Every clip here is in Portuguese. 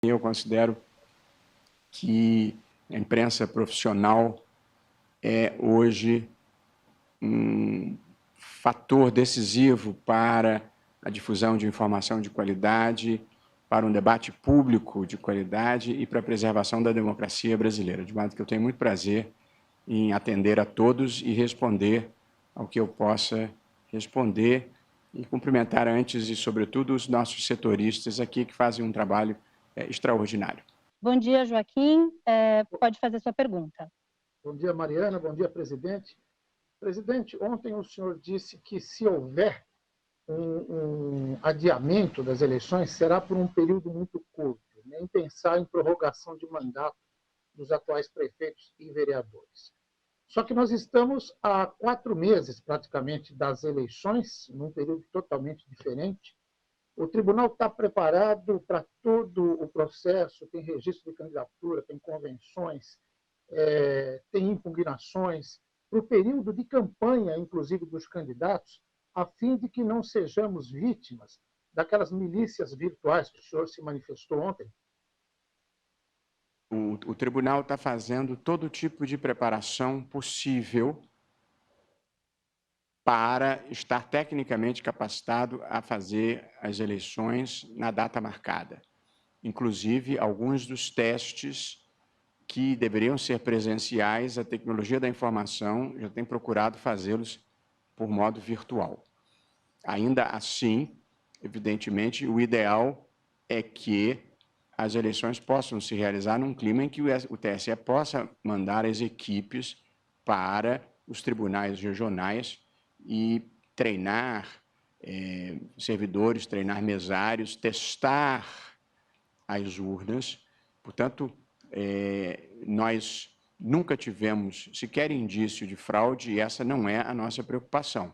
Eu considero que a imprensa profissional é hoje um fator decisivo para a difusão de informação de qualidade, para um debate público de qualidade e para a preservação da democracia brasileira. De modo que eu tenho muito prazer em atender a todos e responder ao que eu possa responder e cumprimentar antes e, sobretudo, os nossos setoristas aqui que fazem um trabalho extraordinário. Bom dia, Joaquim. Pode fazer sua pergunta. Bom dia, Mariana. Bom dia, presidente. Presidente, ontem o senhor disse que se houver um adiamento das eleições, será por um período muito curto, nem pensar em prorrogação de mandato dos atuais prefeitos e vereadores. Só que nós estamos há 4 meses, praticamente, das eleições, num período totalmente diferente. O tribunal está preparado para todo o processo, tem registro de candidatura, tem convenções, tem impugnações, para o período de campanha, inclusive, dos candidatos, a fim de que não sejamos vítimas daquelas milícias virtuais que o senhor se manifestou ontem? O tribunal está fazendo todo tipo de preparação possível para estar tecnicamente capacitado a fazer as eleições na data marcada. Inclusive, alguns dos testes que deveriam ser presenciais, a tecnologia da informação já tem procurado fazê-los por modo virtual. Ainda assim, evidentemente, o ideal é que as eleições possam se realizar num clima em que o TSE possa mandar as equipes para os tribunais regionais e treinar servidores, treinar mesários, testar as urnas. Portanto, nós nunca tivemos sequer indício de fraude e essa não é a nossa preocupação.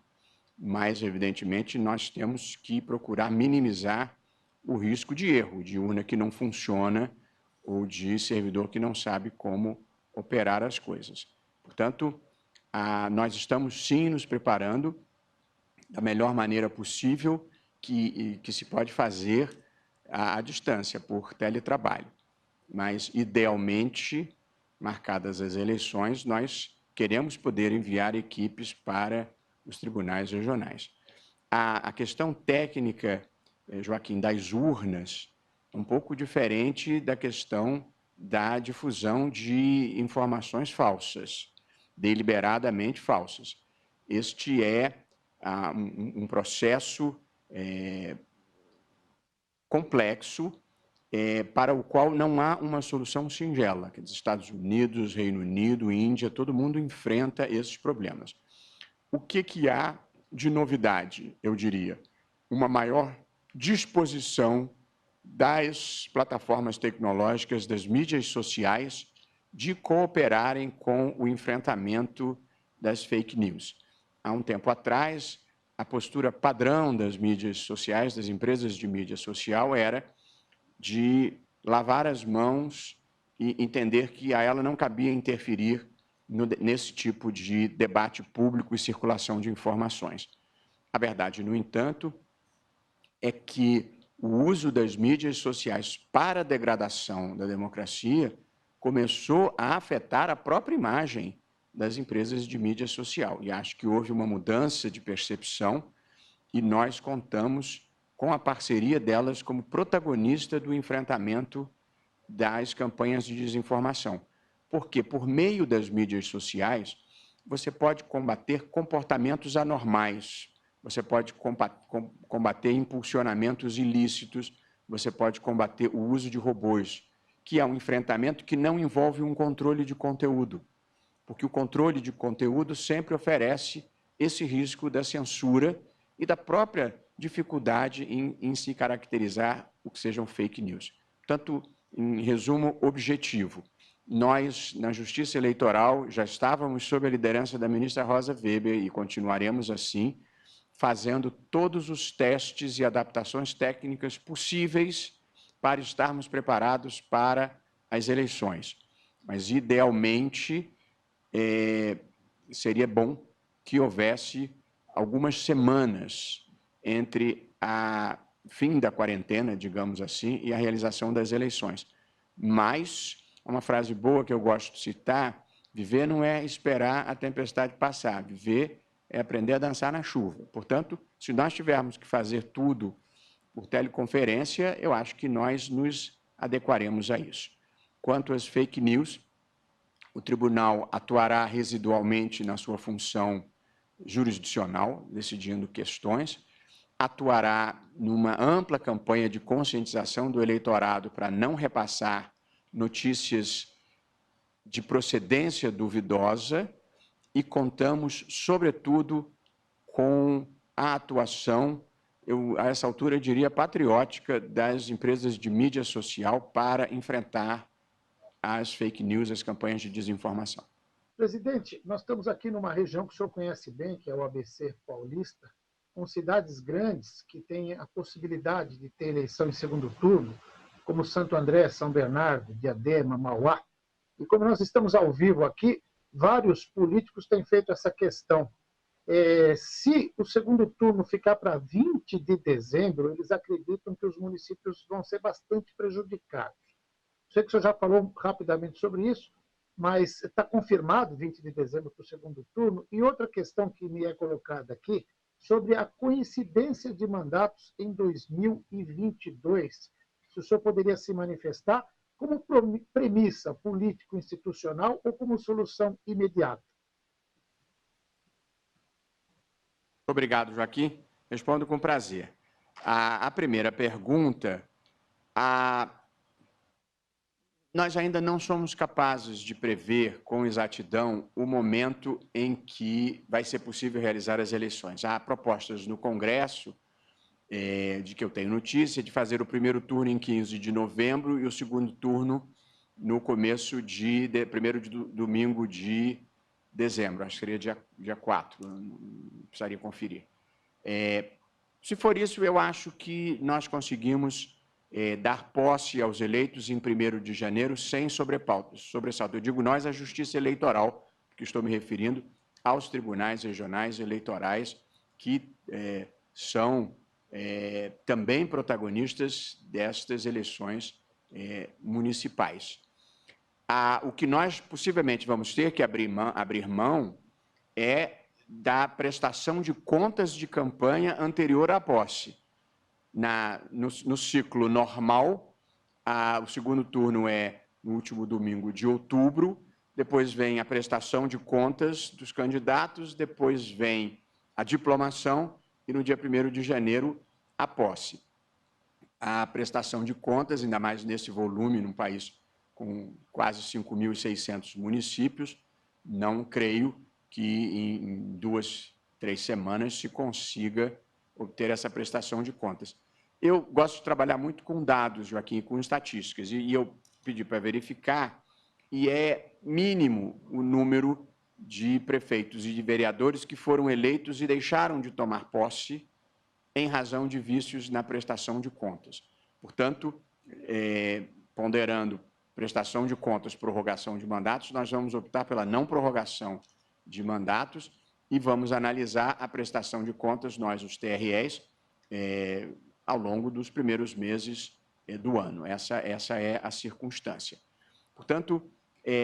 Mas, evidentemente, nós temos que procurar minimizar o risco de erro, de urna que não funciona ou de servidor que não sabe como operar as coisas. Portanto, nós estamos, sim, nos preparando da melhor maneira possível que se pode fazer à distância, por teletrabalho. Mas, idealmente, marcadas as eleições, nós queremos poder enviar equipes para os tribunais regionais. A questão técnica, Joaquim, das urnas, é um pouco diferente da questão da difusão de informações falsas, deliberadamente falsas. Este é um processo complexo para o qual não há uma solução singela. Que os Estados Unidos, Reino Unido, Índia, todo mundo enfrenta esses problemas. O que há de novidade, eu diria? Uma maior disposição das plataformas tecnológicas, das mídias sociais, de cooperarem com o enfrentamento das fake news. Há um tempo atrás, a postura padrão das mídias sociais, das empresas de mídia social, era de lavar as mãos e entender que a ela não cabia interferir nesse tipo de debate público e circulação de informações. A verdade, no entanto, é que o uso das mídias sociais para a degradação da democracia começou a afetar a própria imagem das empresas de mídia social. E acho que houve uma mudança de percepção e nós contamos com a parceria delas como protagonista do enfrentamento das campanhas de desinformação. Porque, por meio das mídias sociais, você pode combater comportamentos anormais, você pode combater impulsionamentos ilícitos, você pode combater o uso de robôs, que é um enfrentamento que não envolve um controle de conteúdo, porque o controle de conteúdo sempre oferece esse risco da censura e da própria dificuldade em se caracterizar o que sejam fake news. Portanto, em resumo objetivo, nós, na Justiça Eleitoral, já estávamos sob a liderança da ministra Rosa Weber e continuaremos assim, fazendo todos os testes e adaptações técnicas possíveis para estarmos preparados para as eleições. Mas, idealmente, seria bom que houvesse algumas semanas entre a fim da quarentena, digamos assim, e a realização das eleições. Mas, uma frase boa que eu gosto de citar, viver não é esperar a tempestade passar, viver é aprender a dançar na chuva. Portanto, se nós tivermos que fazer tudo por teleconferência, eu acho que nós nos adequaremos a isso. Quanto às fake news, o tribunal atuará residualmente na sua função jurisdicional, decidindo questões, atuará numa ampla campanha de conscientização do eleitorado para não repassar notícias de procedência duvidosa e contamos, sobretudo, com a atuação, a essa altura eu diria patriótica, das empresas de mídia social para enfrentar as fake news, as campanhas de desinformação. Presidente, nós estamos aqui numa região que o senhor conhece bem, que é o ABC Paulista, com cidades grandes que têm a possibilidade de ter eleição em segundo turno, como Santo André, São Bernardo, Diadema, Mauá. E como nós estamos ao vivo aqui, vários políticos têm feito essa questão. Se o segundo turno ficar para 20 de dezembro, eles acreditam que os municípios vão ser bastante prejudicados. Sei que o senhor já falou rapidamente sobre isso, mas está confirmado 20 de dezembro para o segundo turno. E outra questão que me é colocada aqui, sobre a coincidência de mandatos em 2022. Se o senhor poderia se manifestar como premissa político-institucional ou como solução imediata? Obrigado, Joaquim. Respondo com prazer. A primeira pergunta, nós ainda não somos capazes de prever com exatidão o momento em que vai ser possível realizar as eleições. Há propostas no Congresso, de que eu tenho notícia, de fazer o primeiro turno em 15 de novembro e o segundo turno no começo de primeiro domingo de dezembro, acho que seria dia 4, precisaria conferir. Se for isso, eu acho que nós conseguimos dar posse aos eleitos em 1º de janeiro sem sobressalto. Eu digo nós, a Justiça Eleitoral, que estou me referindo aos tribunais regionais eleitorais, que são também protagonistas destas eleições municipais. O que nós possivelmente vamos ter que abrir mão é da prestação de contas de campanha anterior à posse. No ciclo normal, o segundo turno é no último domingo de outubro, depois vem a prestação de contas dos candidatos, depois vem a diplomação e no dia 1º de janeiro a posse. A prestação de contas, ainda mais nesse volume, num país com quase 5.600 municípios, não creio que em 2, 3 semanas se consiga obter essa prestação de contas. Eu gosto de trabalhar muito com dados, Joaquim, com estatísticas, e eu pedi para verificar, e é mínimo o número de prefeitos e de vereadores que foram eleitos e deixaram de tomar posse em razão de vícios na prestação de contas. Portanto, ponderando prestação de contas, prorrogação de mandatos, nós vamos optar pela não prorrogação de mandatos e vamos analisar a prestação de contas, nós, os TREs, ao longo dos primeiros meses do ano. Essa é a circunstância. Portanto,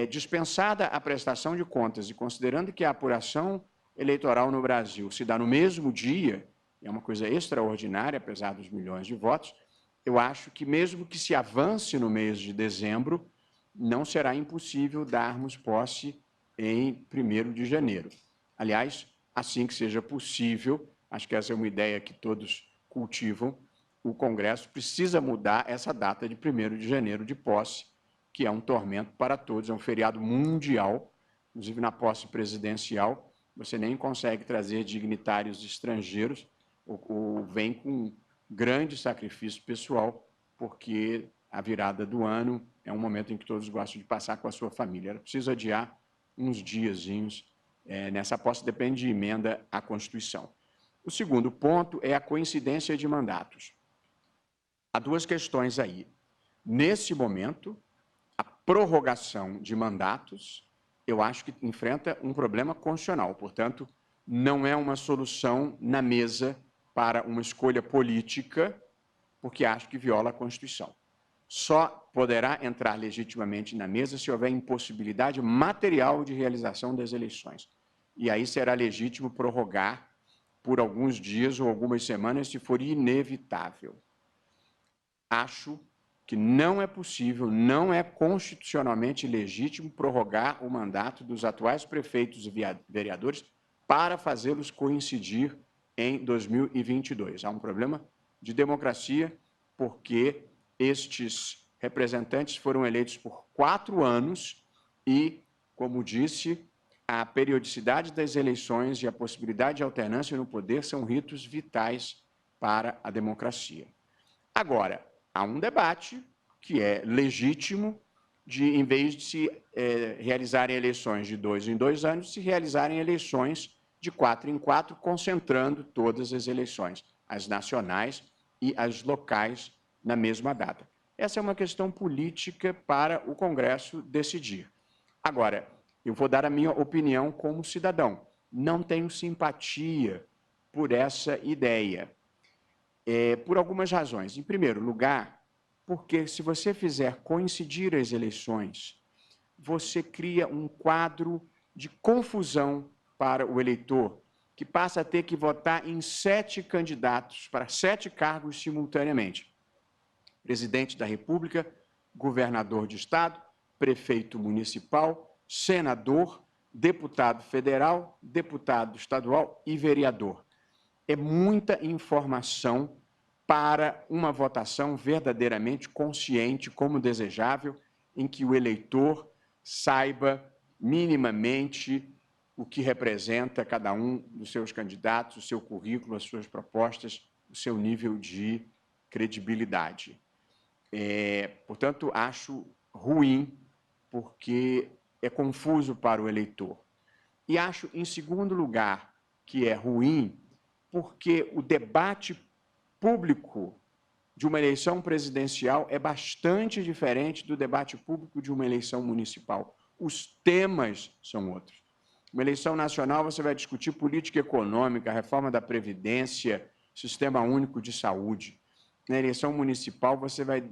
dispensada a prestação de contas e considerando que a apuração eleitoral no Brasil se dá no mesmo dia, é uma coisa extraordinária, apesar dos milhões de votos, eu acho que mesmo que se avance no mês de dezembro, não será impossível darmos posse em 1º de janeiro. Aliás, assim que seja possível, acho que essa é uma ideia que todos cultivam, o Congresso precisa mudar essa data de 1º de janeiro de posse, que é um tormento para todos, é um feriado mundial, inclusive na posse presidencial, você nem consegue trazer dignitários estrangeiros, ou vem com grande sacrifício pessoal, porque a virada do ano é um momento em que todos gostam de passar com a sua família. Era preciso adiar uns diazinhos nessa posse, depende de emenda à Constituição. O segundo ponto é a coincidência de mandatos. Há duas questões aí. Nesse momento, a prorrogação de mandatos, eu acho que enfrenta um problema constitucional, portanto, não é uma solução na mesa para uma escolha política porque acho que viola a Constituição. Só poderá entrar legitimamente na mesa se houver impossibilidade material de realização das eleições. E aí será legítimo prorrogar por alguns dias ou algumas semanas, se for inevitável. Acho que não é possível, não é constitucionalmente legítimo prorrogar o mandato dos atuais prefeitos e vereadores para fazê-los coincidir em 2022. Há um problema de democracia, porque estes representantes foram eleitos por 4 anos e, como disse, a periodicidade das eleições e a possibilidade de alternância no poder são ritos vitais para a democracia. Agora, há um debate que é legítimo de, em vez de se realizarem eleições de 2 em 2 anos, se realizarem eleições de 4 em 4, concentrando todas as eleições, as nacionais e as locais, na mesma data. Essa é uma questão política para o Congresso decidir. Agora, eu vou dar a minha opinião como cidadão. Não tenho simpatia por essa ideia, por algumas razões. Em primeiro lugar, porque se você fizer coincidir as eleições, você cria um quadro de confusão para o eleitor, que passa a ter que votar em 7 candidatos para 7 cargos simultaneamente. Presidente da República, governador de estado, prefeito municipal, senador, deputado federal, deputado estadual e vereador. É muita informação para uma votação verdadeiramente consciente, como desejável, em que o eleitor saiba minimamente o que representa cada um dos seus candidatos, o seu currículo, as suas propostas, o seu nível de credibilidade. Portanto, acho ruim, porque é confuso para o eleitor. E acho, em segundo lugar, que é ruim, porque o debate público de uma eleição presidencial é bastante diferente do debate público de uma eleição municipal. Os temas são outros. Uma eleição nacional, você vai discutir política econômica, reforma da Previdência, Sistema Único de Saúde. Na eleição municipal, você vai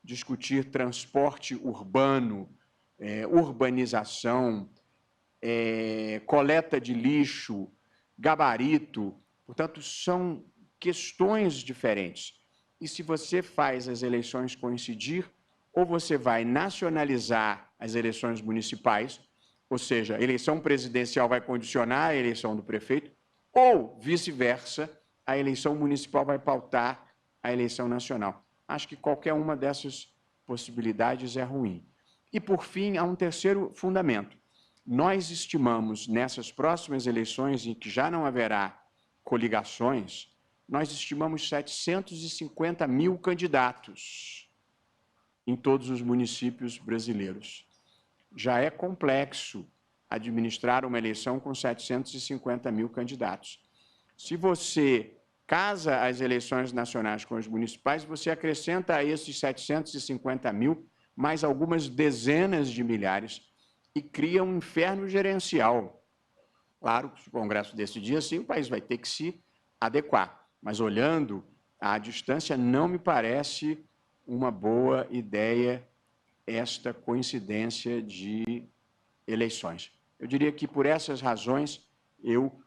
discutir transporte urbano, urbanização, coleta de lixo, gabarito. Portanto, são questões diferentes. E se você faz as eleições coincidir, ou você vai nacionalizar as eleições municipais, ou seja, a eleição presidencial vai condicionar a eleição do prefeito, ou, vice-versa, a eleição municipal vai pautar a eleição nacional. Acho que qualquer uma dessas possibilidades é ruim. E, por fim, há um terceiro fundamento. Nós estimamos, nessas próximas eleições, em que já não haverá coligações, nós estimamos 750 mil candidatos em todos os municípios brasileiros. Já é complexo administrar uma eleição com 750 mil candidatos. Se você casa as eleições nacionais com as municipais, você acrescenta a esses 750 mil mais algumas dezenas de milhares e cria um inferno gerencial. Claro, se o Congresso decidir assim, o país vai ter que se adequar. Mas, olhando à distância, não me parece uma boa ideia esta coincidência de eleições. Eu diria que, por essas razões, eu,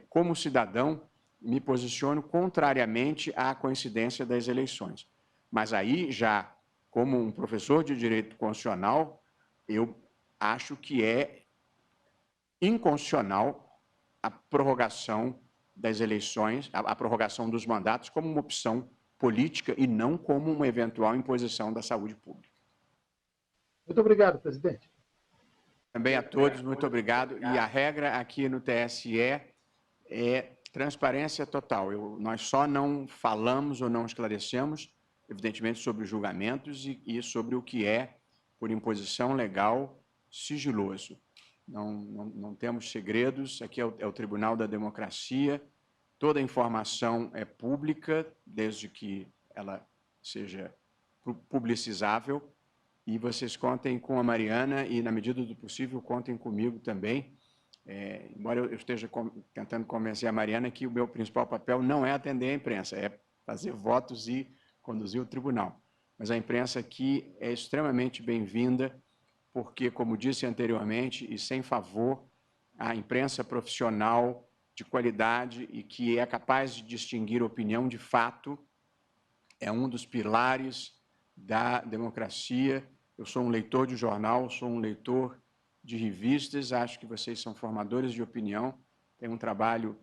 como cidadão, me posiciono contrariamente à coincidência das eleições. Mas aí, já como um professor de direito constitucional, eu acho que é inconstitucional a prorrogação das eleições, a prorrogação dos mandatos como uma opção política e não como uma eventual imposição da saúde pública. Muito obrigado, presidente. Também a todos, muito obrigado. E a regra aqui no TSE é transparência total. Nós só não falamos ou não esclarecemos, evidentemente, sobre os julgamentos e sobre o que é, por imposição legal, sigiloso. Não temos segredos, aqui é o Tribunal da Democracia, toda a informação é pública, desde que ela seja publicizável, e vocês contem com a Mariana e, na medida do possível, contem comigo também, embora eu esteja tentando convencer a Mariana que o meu principal papel não é atender a imprensa, é fazer votos e conduzir o tribunal. Mas a imprensa aqui é extremamente bem-vinda, porque, como disse anteriormente, e sem favor, a imprensa profissional de qualidade e que é capaz de distinguir opinião de fato é um dos pilares da democracia. Eu sou um leitor de jornal, sou um leitor de revistas, acho que vocês são formadores de opinião, têm um trabalho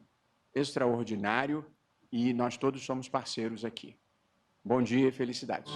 extraordinário e nós todos somos parceiros aqui. Bom dia e felicidades.